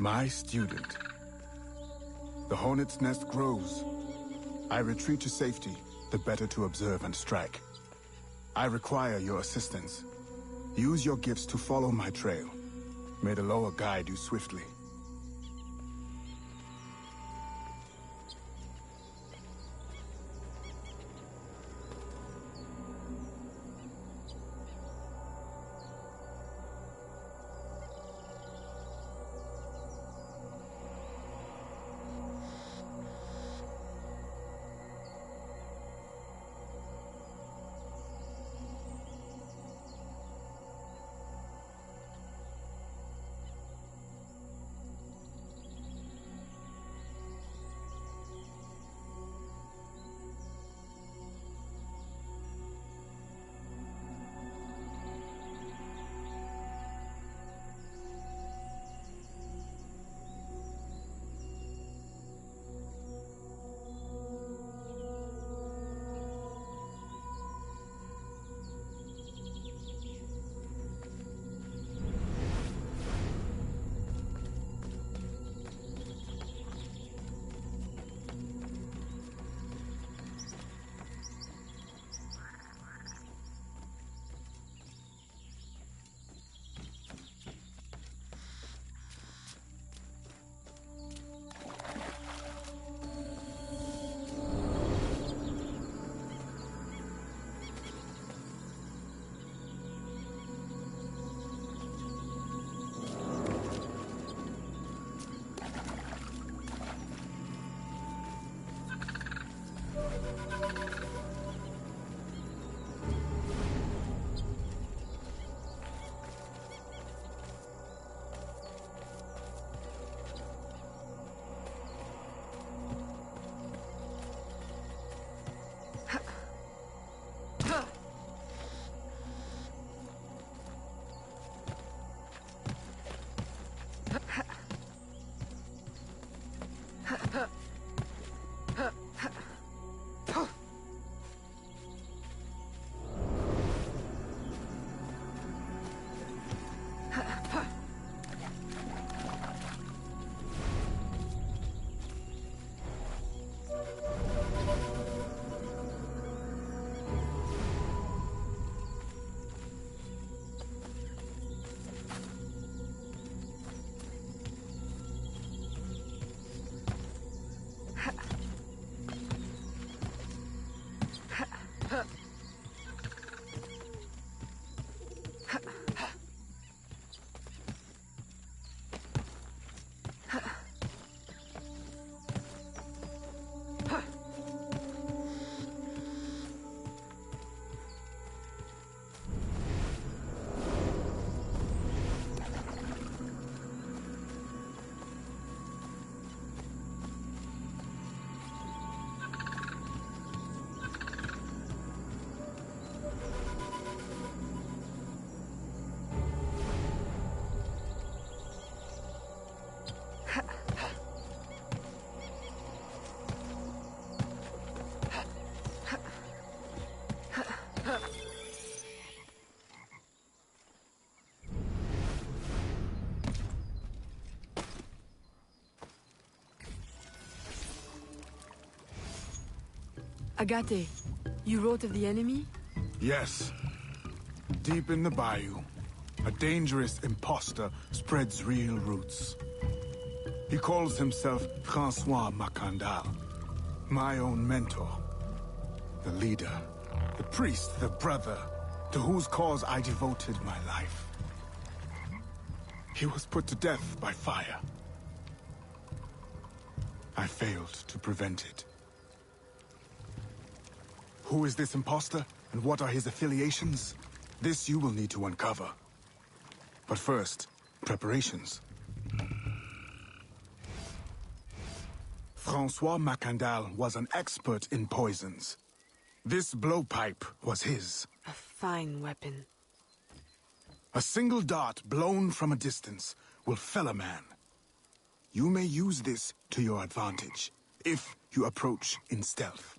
My student. The hornet's nest grows. I retreat to safety, the better to observe and strike. I require your assistance. Use your gifts to follow my trail. May the Loa guide you swiftly. Agate, you wrote of the enemy? Yes. Deep in the bayou, a dangerous imposter spreads real roots. He calls himself Francois Macandal, my own mentor. The leader, the priest, the brother, to whose cause I devoted my life. He was put to death by fire. I failed to prevent it. Who is this imposter, and what are his affiliations? This you will need to uncover. But first, preparations. Francois Macandal was an expert in poisons. This blowpipe was his. A fine weapon. A single dart blown from a distance will fell a man. You may use this to your advantage, if you approach in stealth.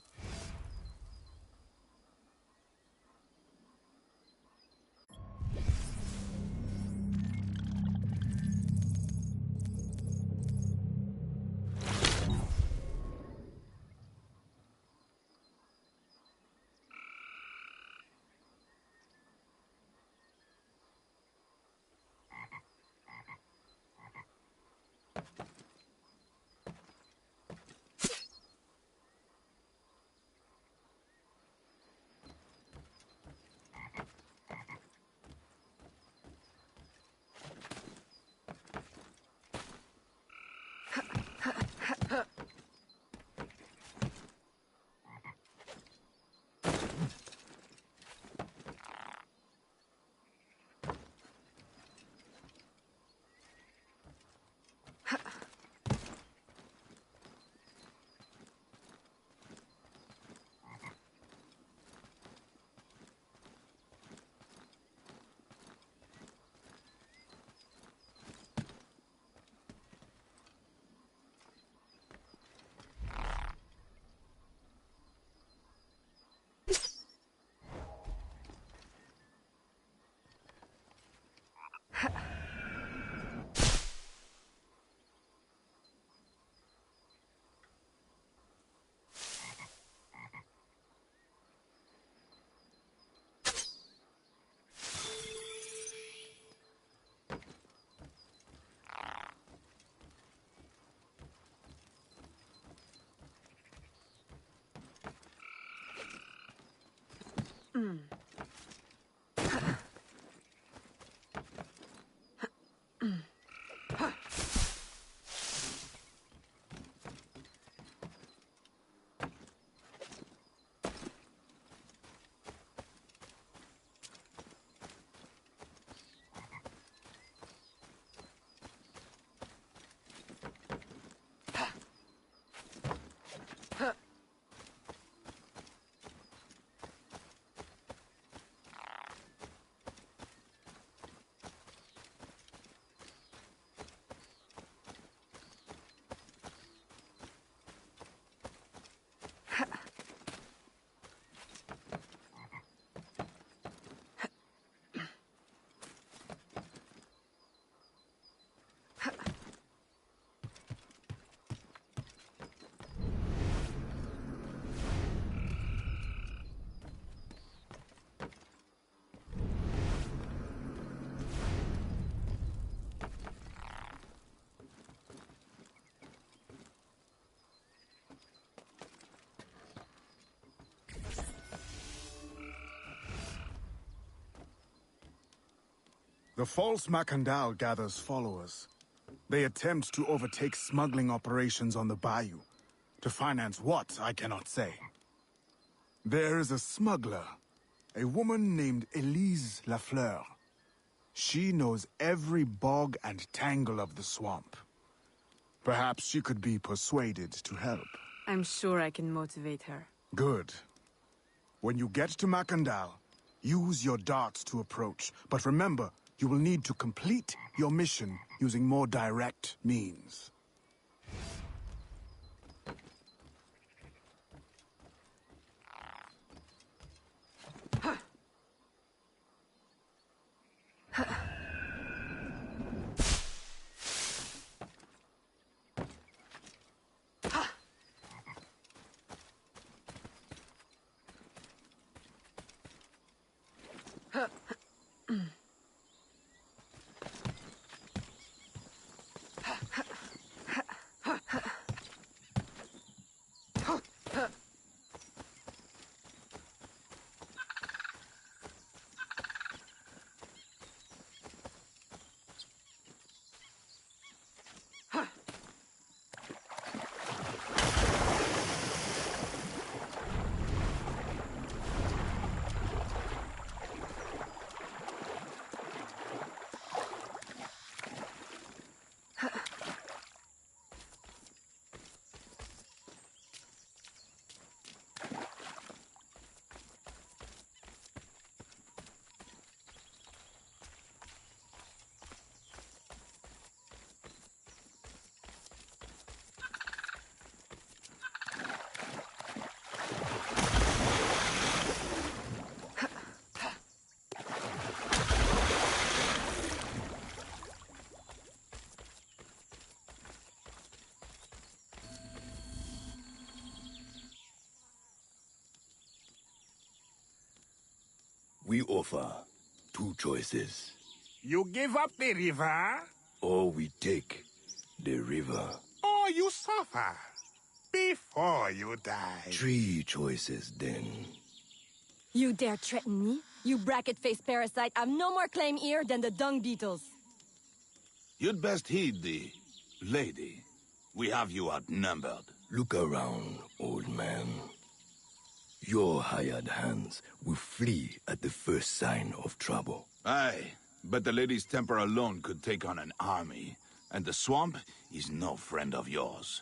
The false Macandal gathers followers. They attempt to overtake smuggling operations on the bayou. To finance what, I cannot say. There is a smuggler, a woman named Elise Lafleur. She knows every bog and tangle of the swamp. Perhaps she could be persuaded to help. I'm sure I can motivate her. Good. When you get to Macandal, use your darts to approach. But remember, you will need to complete your mission using more direct means. We offer two choices. You give up the river, Or we take the river. or you suffer before you die. Three choices then. You dare threaten me? You bracket-faced parasite, I've no more claim here than the dung beetles. You'd best heed the lady. We have you outnumbered. Look around, old man. Your hired hands will flee at the first sign of trouble. Aye, but the lady's temper alone could take on an army. And the swamp is no friend of yours.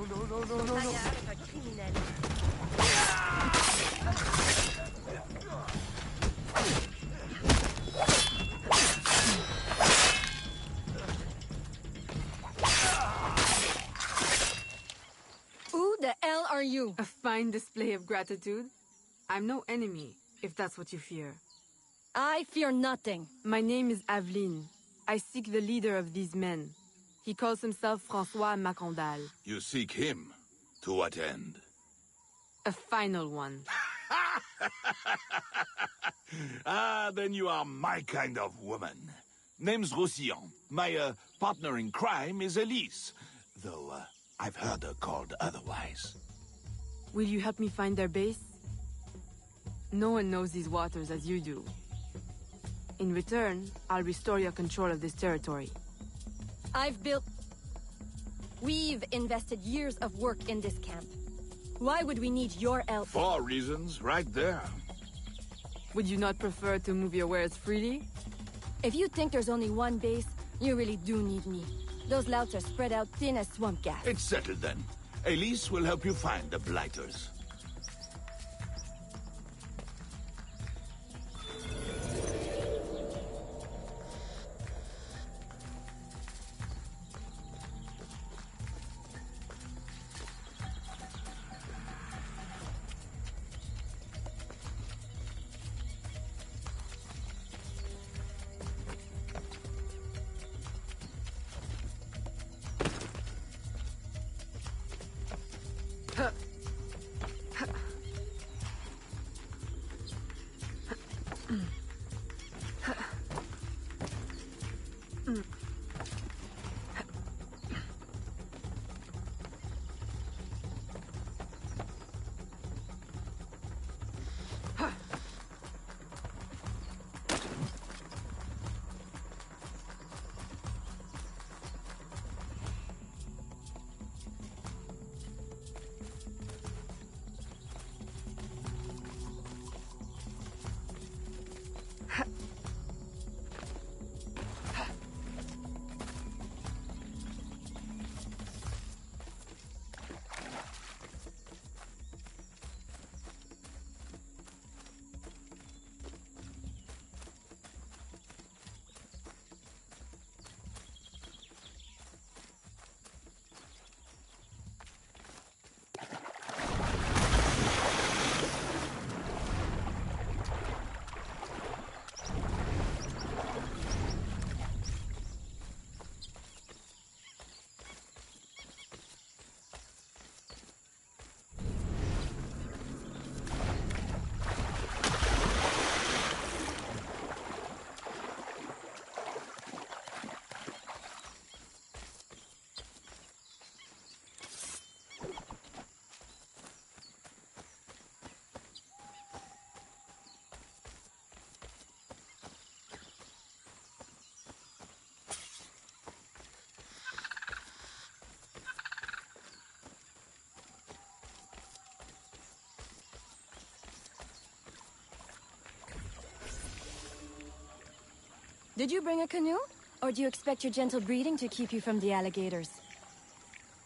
Who the hell are you? A fine display of gratitude. I'm no enemy, if that's what you fear. I fear nothing. My name is Aveline. I seek the leader of these men. He calls himself François Macandal. You seek him? To what end? A final one. Ah, then you are my kind of woman. Name's Roussillon. My partner in crime is Elise. Though, I've heard her called otherwise. Will you help me find their base? No one knows these waters as you do. In return, I'll restore your control of this territory. We've invested years of work in this camp. Why would we need your help? 4 reasons, right there. Would you not prefer to move your wares freely? If you think there's only one base, you really do need me. Those louts are spread out thin as swamp gas. It's settled then. Elise will help you find the Blighters. Did you bring a canoe? Or do you expect your gentle breeding to keep you from the alligators?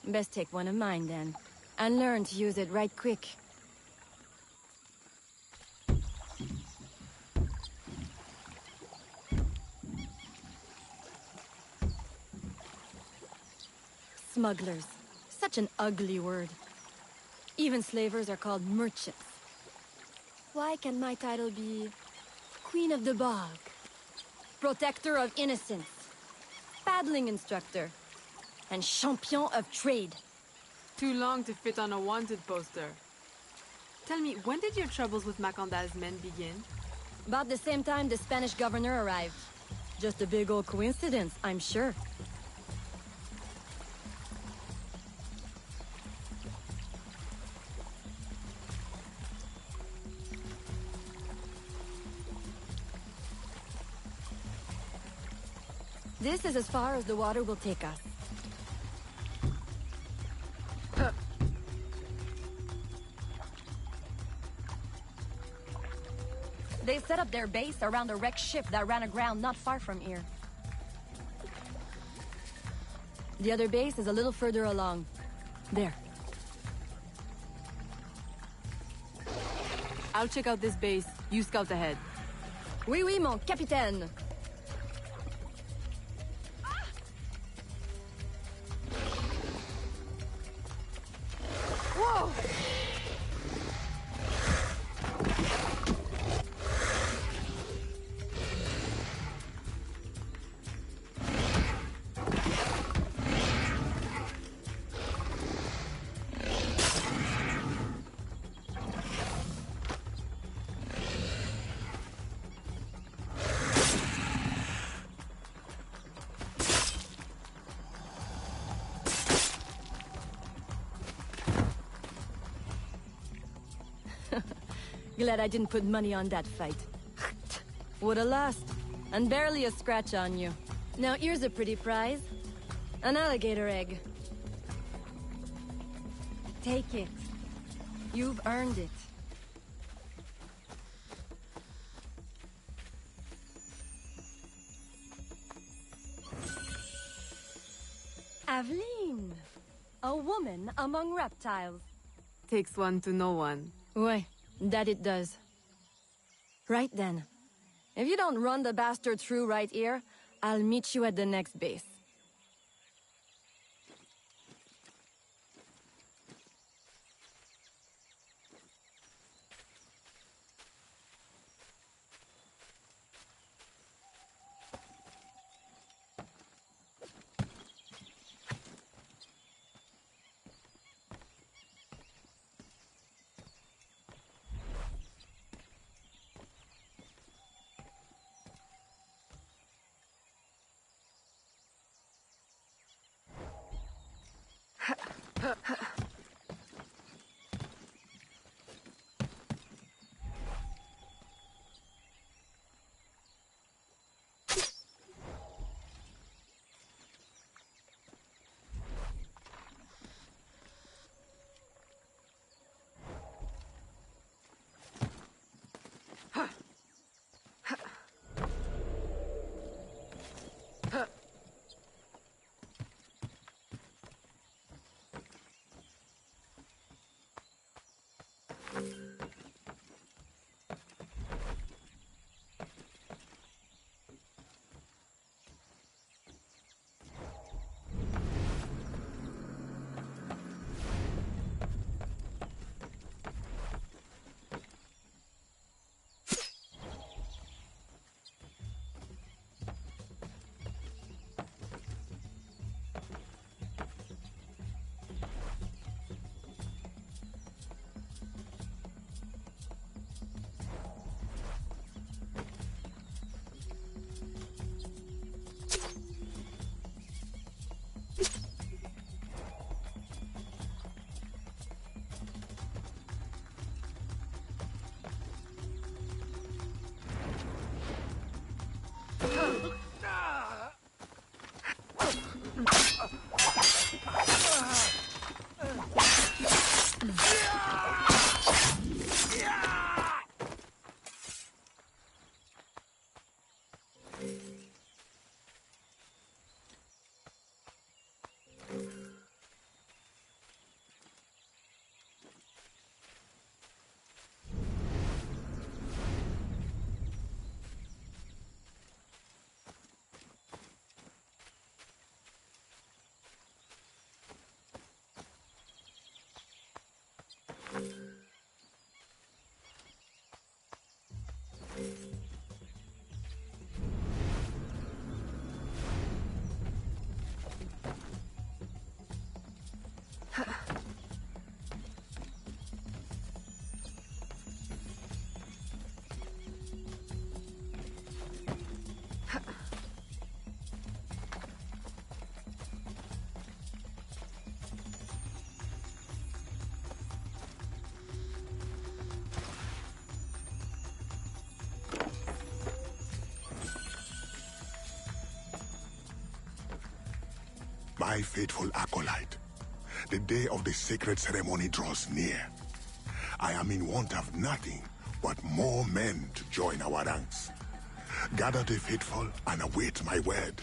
Best take one of mine, then. And learn to use it right quick. Smugglers. Such an ugly word. Even slavers are called merchants. Why can my title be Queen of the Bog? Protector of Innocence, paddling instructor, and champion of trade. Too long to fit on a wanted poster. Tell me, when did your troubles with Macandal's men begin? About the same time the Spanish governor arrived. Just a big old coincidence, I'm sure. This is as far as the water will take us. They set up their base around a wrecked ship that ran aground not far from here. The other base is a little further along. There, I'll check out this base. You scout ahead. Oui, oui, mon capitaine. Whoa! Glad I didn't put money on that fight. Would've lost. And barely a scratch on you. Now here's a pretty prize. An alligator egg. Take it. You've earned it. Aveline! A woman among reptiles. Takes one to know one. Ouais, that it does. Right then. If you don't run the bastard through right here, I'll meet you at the next base. My faithful acolyte, the day of the sacred ceremony draws near. I am in want of nothing but more men to join our ranks. Gather the faithful and await my word.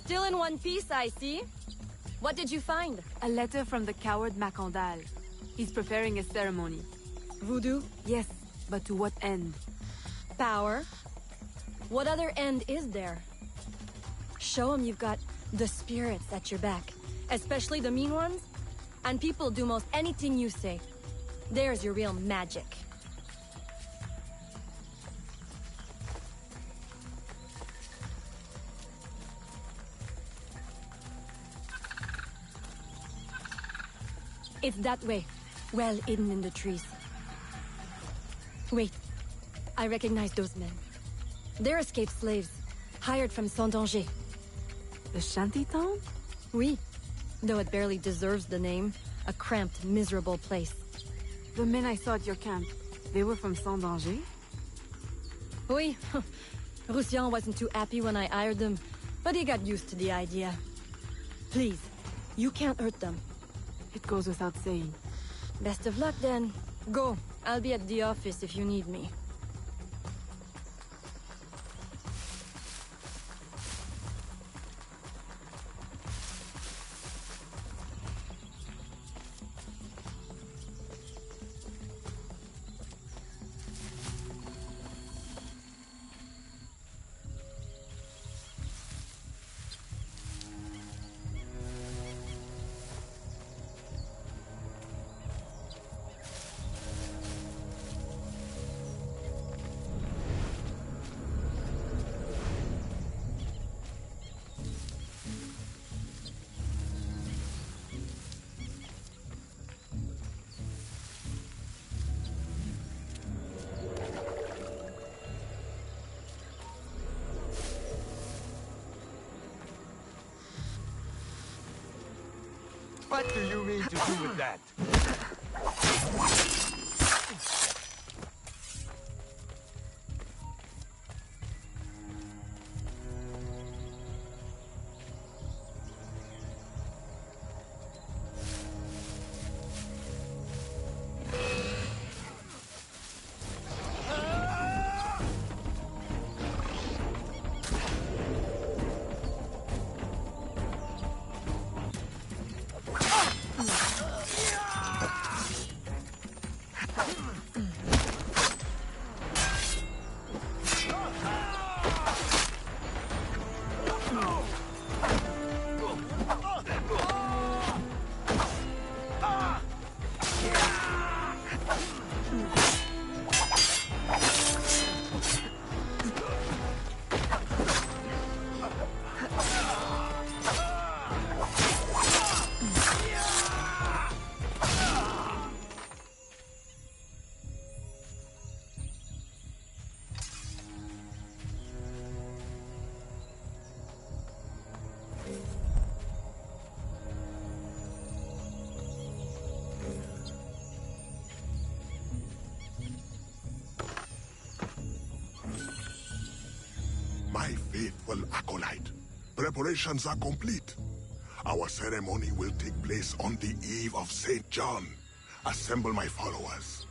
Still in one piece, I see. What did you find? A letter from the coward Macandal. He's preparing a ceremony. Voodoo? Yes, but to what end? Power? What other end is there? Show him you've got the spirits at your back. Especially the mean ones. And people do most anything you say. There's your real magic. It's that way. Well hidden in the trees. Wait. I recognize those men. They're escaped slaves. Hired from Saint-Danger. The shantytown? Oui. Though it barely deserves the name. A cramped, miserable place. The men I saw at your camp, they were from Saint-Danger? Oui. Roussillon wasn't too happy when I hired them, but he got used to the idea. Please, you can't hurt them. It goes without saying. Best of luck then. Go. I'll be at the office if you need me. What do you mean to do with that? My faithful acolyte, preparations are complete. Our ceremony will take place on the eve of St. John. Assemble my followers.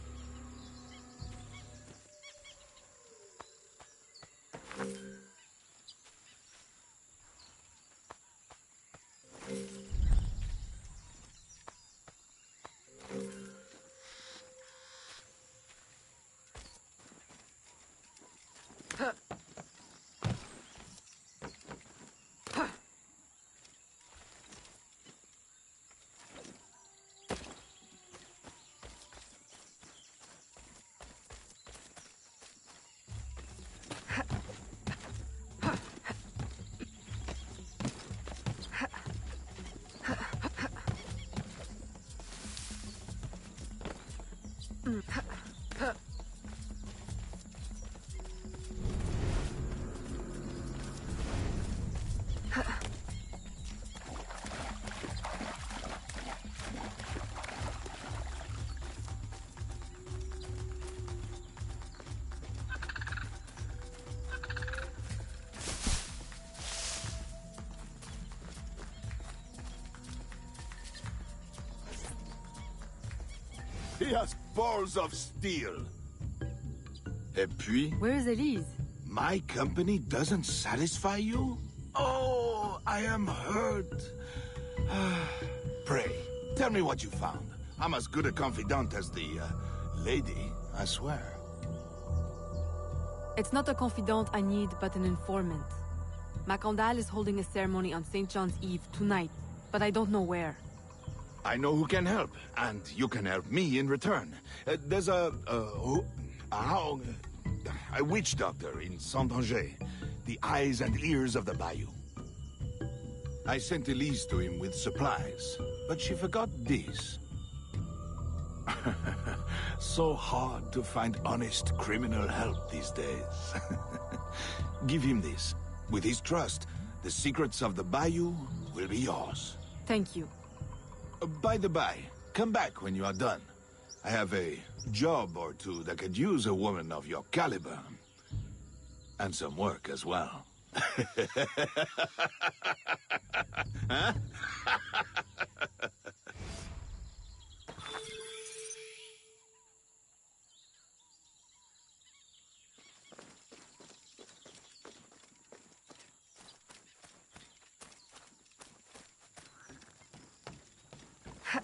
He has balls of steel. Et puis, Where's Elise? my company doesn't satisfy you? Oh, I am hurt. Pray, tell me what you found. I'm as good a confidant as the, lady, I swear. It's not a confidant I need, but an informant. Macandal is holding a ceremony on St. John's Eve tonight, but I don't know where. I know who can help, and you can help me in return. There's a witch doctor in Saint-Anger, the eyes and ears of the bayou. I sent Elise to him with supplies, but she forgot this. So hard to find honest criminal help these days. Give him this. With his trust, the secrets of the bayou will be yours. Thank you. By the by, come back when you are done. I have a job or two that could use a woman of your caliber. And some work as well. Huh?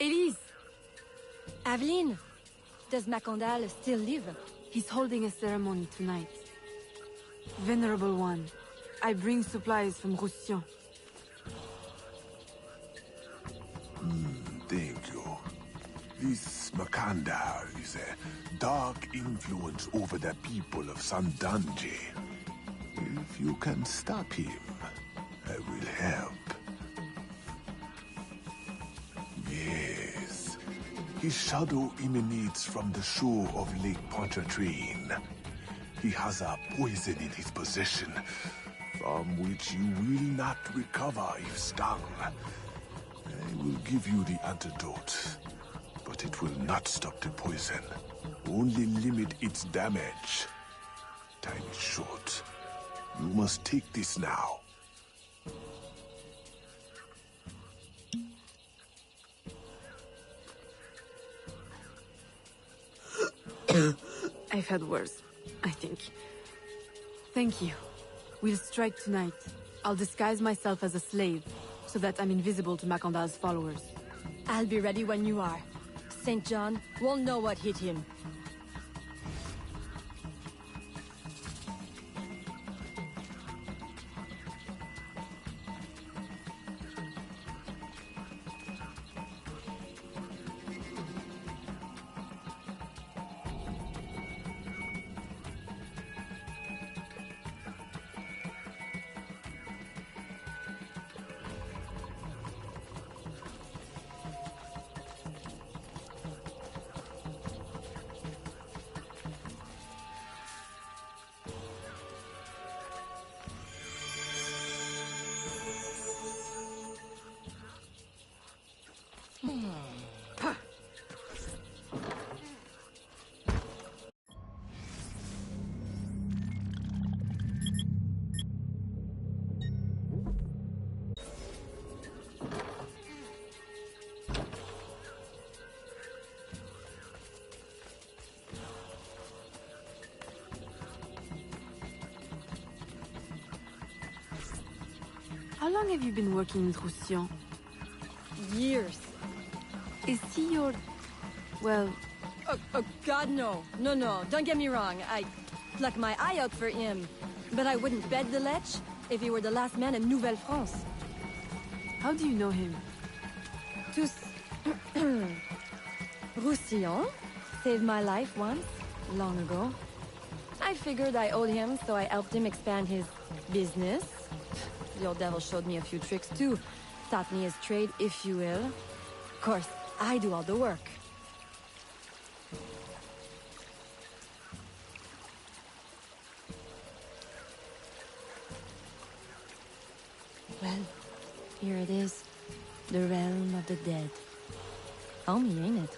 Elise! Aveline, does Macandal still live? He's holding a ceremony tonight. Venerable One, I bring supplies from Roussillon. Thank you. This Makanda is a dark influence over the people of Sandanji. If you can stop him, I will help. Yes. His shadow emanates from the shore of Lake Pontchartrain. He has a poison in his possession, from which you will not recover if stung. I will give you the antidote, but it will not stop the poison. Only limit its damage. Time is short. You must take this now. I've had worse, I think. Thank you. We'll strike tonight. I'll disguise myself as a slave, so that I'm invisible to Makanda's followers. I'll be ready when you are. St. John won't know what hit him. How long have you been working with Roussillon? Years. Is he your... well... Oh, God, no. No, don't get me wrong. I pluck my eye out for him. But I wouldn't bet the Lech if he were the last man in Nouvelle-France. How do you know him? Tous... Roussillon saved my life once, long ago. I figured I owed him, so I helped him expand his business. The old devil showed me a few tricks too. Taught me his trade, if you will. Of course, I do all the work. Well, here it is. The realm of the dead. Homey, ain't it?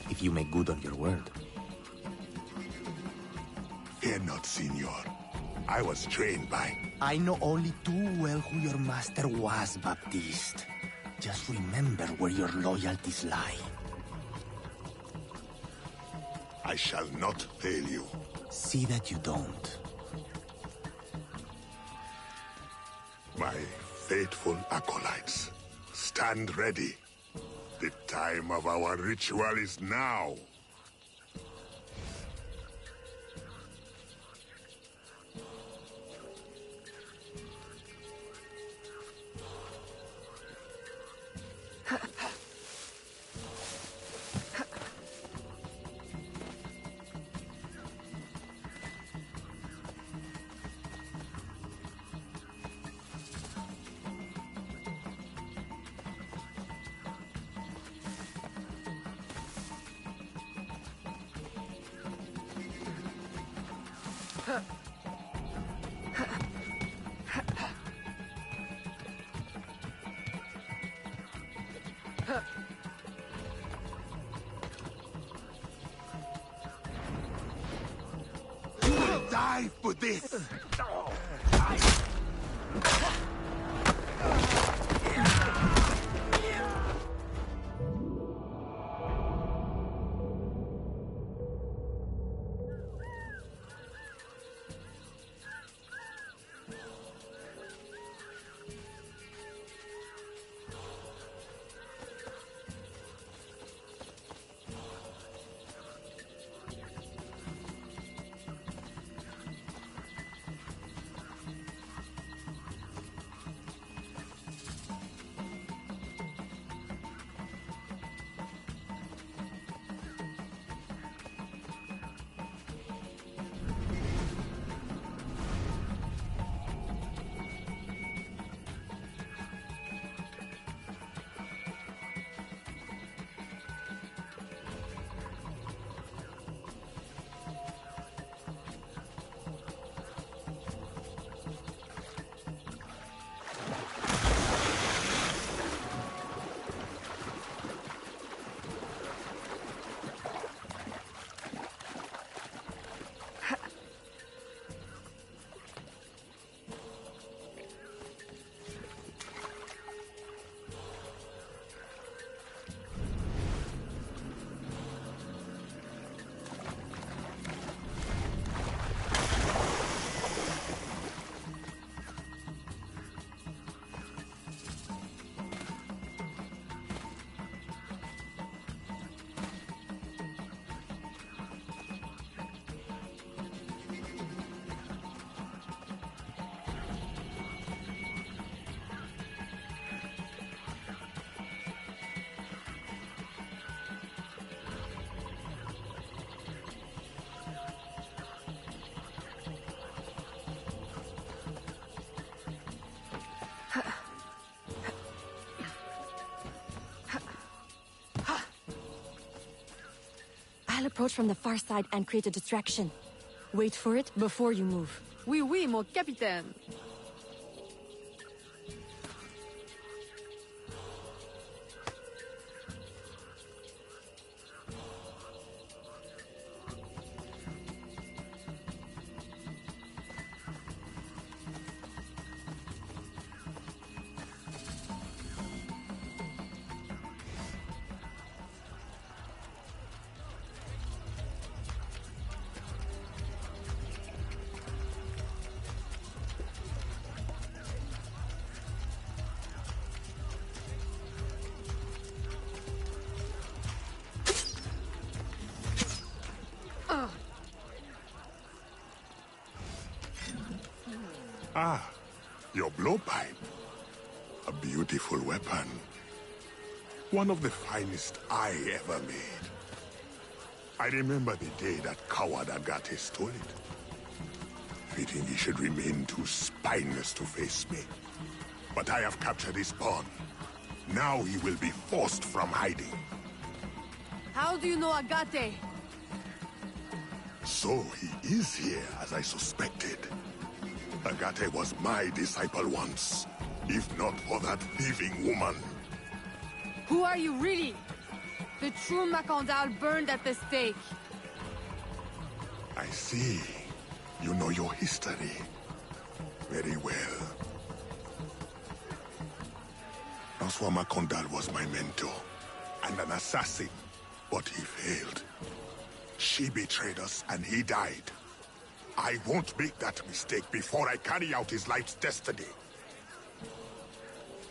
If you make good on your word. Fear not, Signor. I was trained by... I know only too well who your master was, Baptiste. Just remember where your loyalties lie. I shall not fail you. See that you don't. My faithful acolytes, stand ready. The time of our ritual is now. You will die for this! approach from the far side and create a distraction. Wait for it before you move. Oui, oui, mon capitaine. Ah, your blowpipe. A beautiful weapon. One of the finest I ever made. I remember the day that coward Agate stole it. Fitting he should remain too spineless to face me. But I have captured his pawn. Now he will be forced from hiding. How do you know Agate? So he is here, as I suspected. Agate was my disciple once, if not for that thieving woman. Who are you really? The true Macandal burned at the stake. I see. You know your history. Very well. François Macandal was my mentor, and an assassin, but he failed. She betrayed us, and he died. I won't make that mistake before I carry out his life's destiny.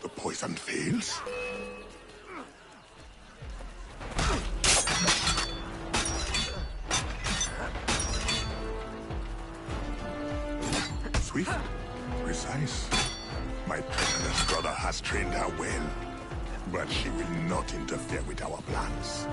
The poison fails? Swift, precise. My treacherous brother has trained her well, but she will not interfere with our plans.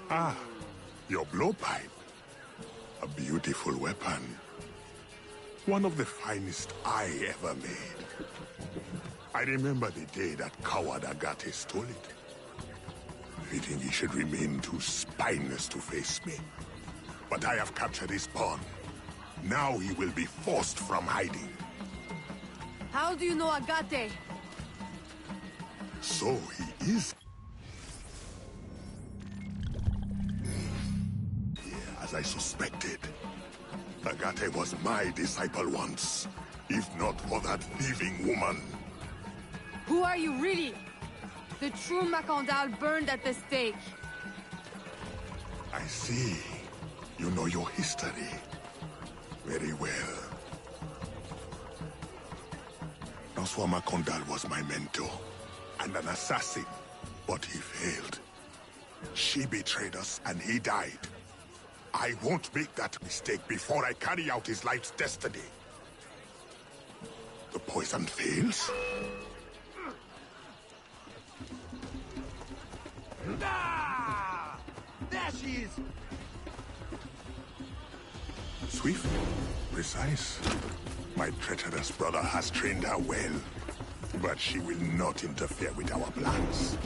Ah, your blowpipe. A beautiful weapon. One of the finest I ever made. I remember the day that coward Agate stole it. Fitting he should remain too spineless to face me. But I have captured his pawn. Now he will be forced from hiding. How do you know Agate? So he is... as I suspected. Agate was my disciple once, if not for that thieving woman. Who are you really? The true Macandal burned at the stake. I see. You know your history. Very well. François Macandal was my mentor, and an assassin, but he failed. She betrayed us, and he died. I won't make that mistake before I carry out his life's destiny. The poison fails? Ah! There she is! Swift, precise. My treacherous brother has trained her well, but she will not interfere with our plans.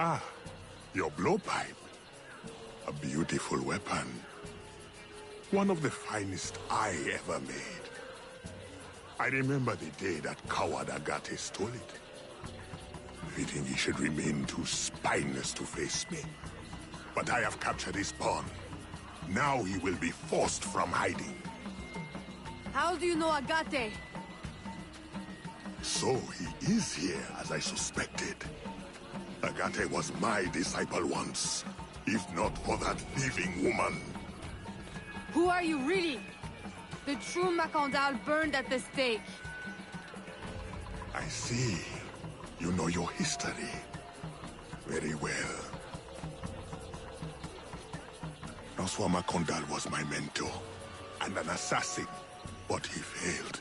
Ah, your blowpipe. A beautiful weapon. One of the finest I ever made. I remember the day that coward Agate stole it. Fitting he should remain too spineless to face me. But I have captured his pawn. Now he will be forced from hiding. How do you know Agate? So he is here, as I suspected. Agate was my disciple once, if not for that thieving woman. Who are you really? The true Macandal burned at the stake. I see. You know your history. Very well. François Macandal was my mentor, and an assassin, but he failed.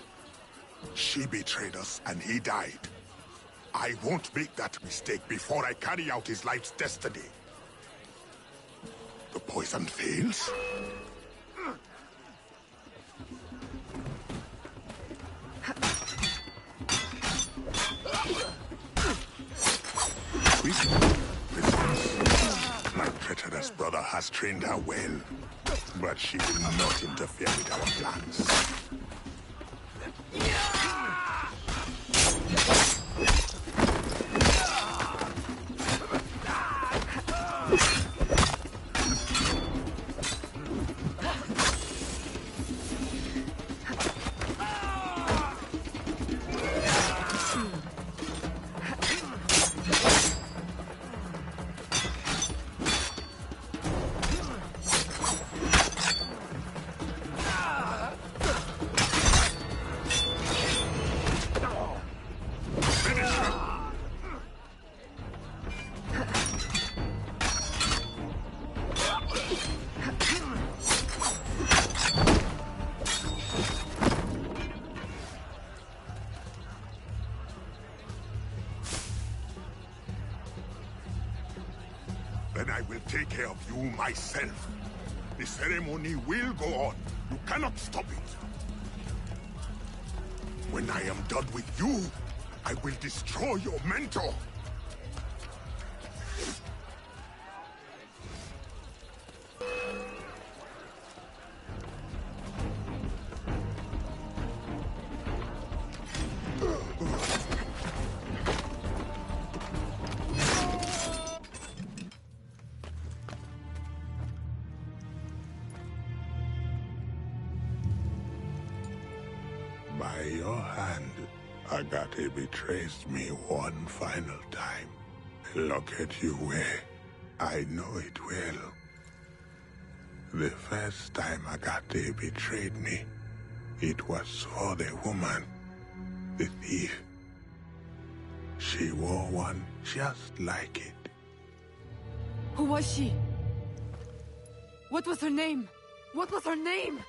She betrayed us, and he died. I won't make that mistake before I carry out his life's destiny. The poison fails? My treacherous brother has trained her well, but she will not interfere with our plans. Then I will take care of you myself. The ceremony will go on. You cannot stop it. When I am done with you, I will destroy your mentor. By your hand, Agate betrays me one final time. Look at you where I know it well. The first time Agate betrayed me, it was for the woman, the thief. She wore one just like it. Who was she? What was her name? What was her name?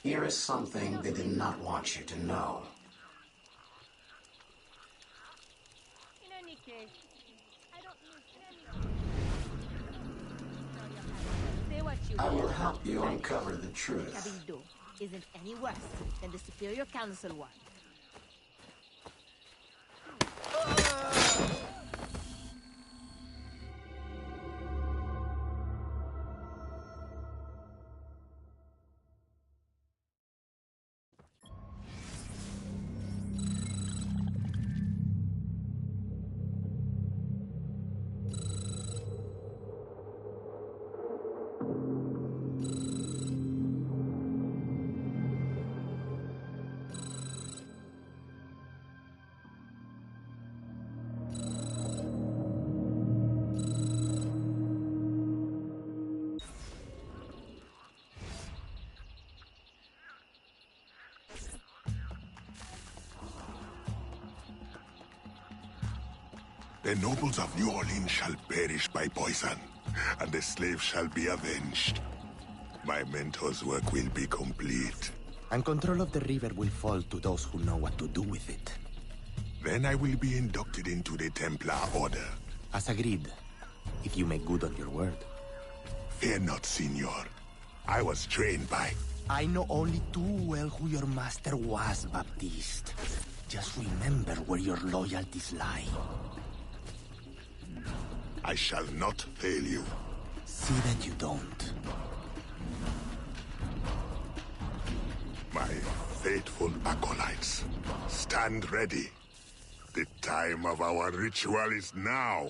Here is something they did not want you to know. In any case, I don't need I will help help you uncover the truth. Cabildo isn't any worse than the Superior Council one. The nobles of New Orleans shall perish by poison, and the slaves shall be avenged. My mentor's work will be complete. And control of the river will fall to those who know what to do with it. Then I will be inducted into the Templar Order. As agreed, if you make good on your word. Fear not, Signor. I was trained by... I know only too well who your master was, Baptiste. Just remember where your loyalties lie. I shall not fail you. See that you don't. My faithful acolytes, stand ready. The time of our ritual is now.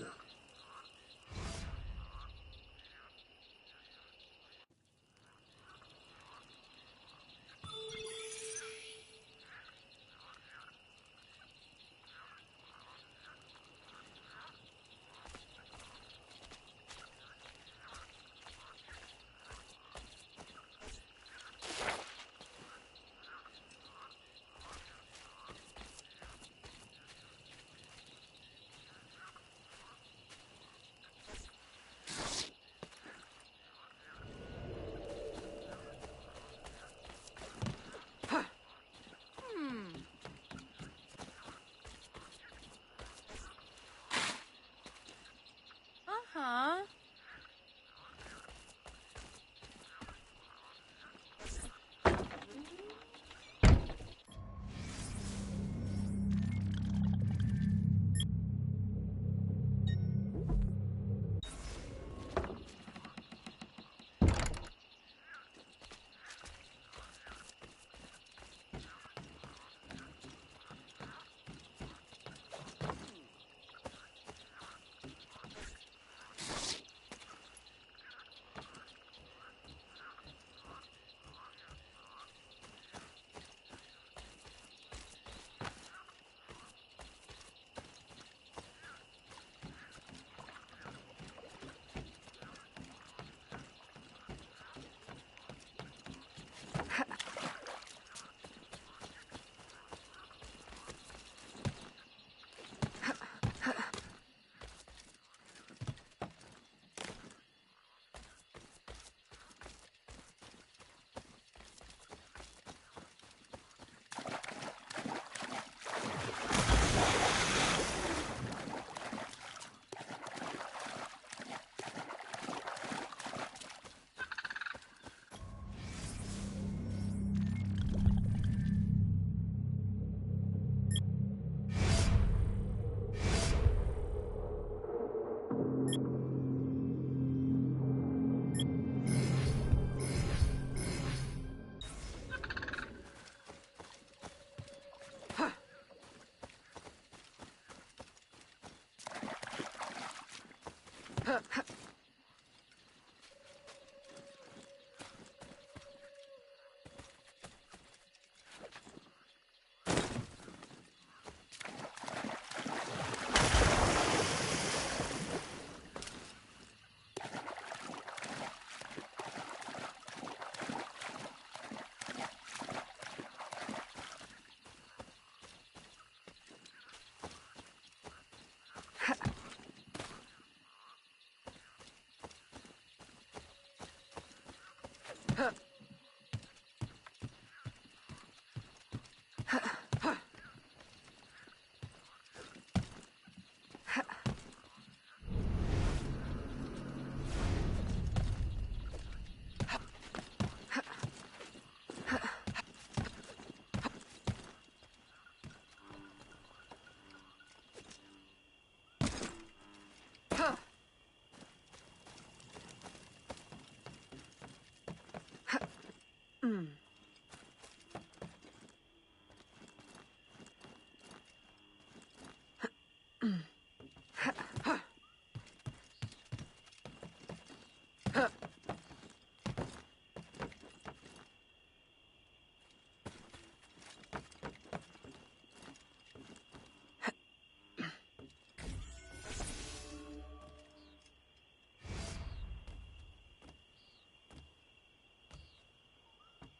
Huh?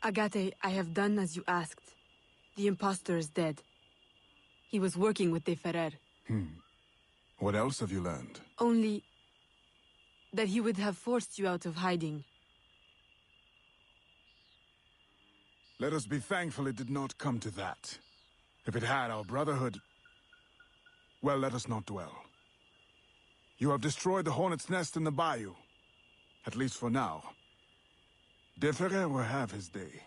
Agate, I have done as you asked. The impostor is dead. He was working with De Ferrer. What else have you learned? Only that he would have forced you out of hiding. Let us be thankful it did not come to that. If it had, our brotherhood... Well, let us not dwell. You have destroyed the hornet's nest in the bayou. At least for now. De Ferrer will have his day.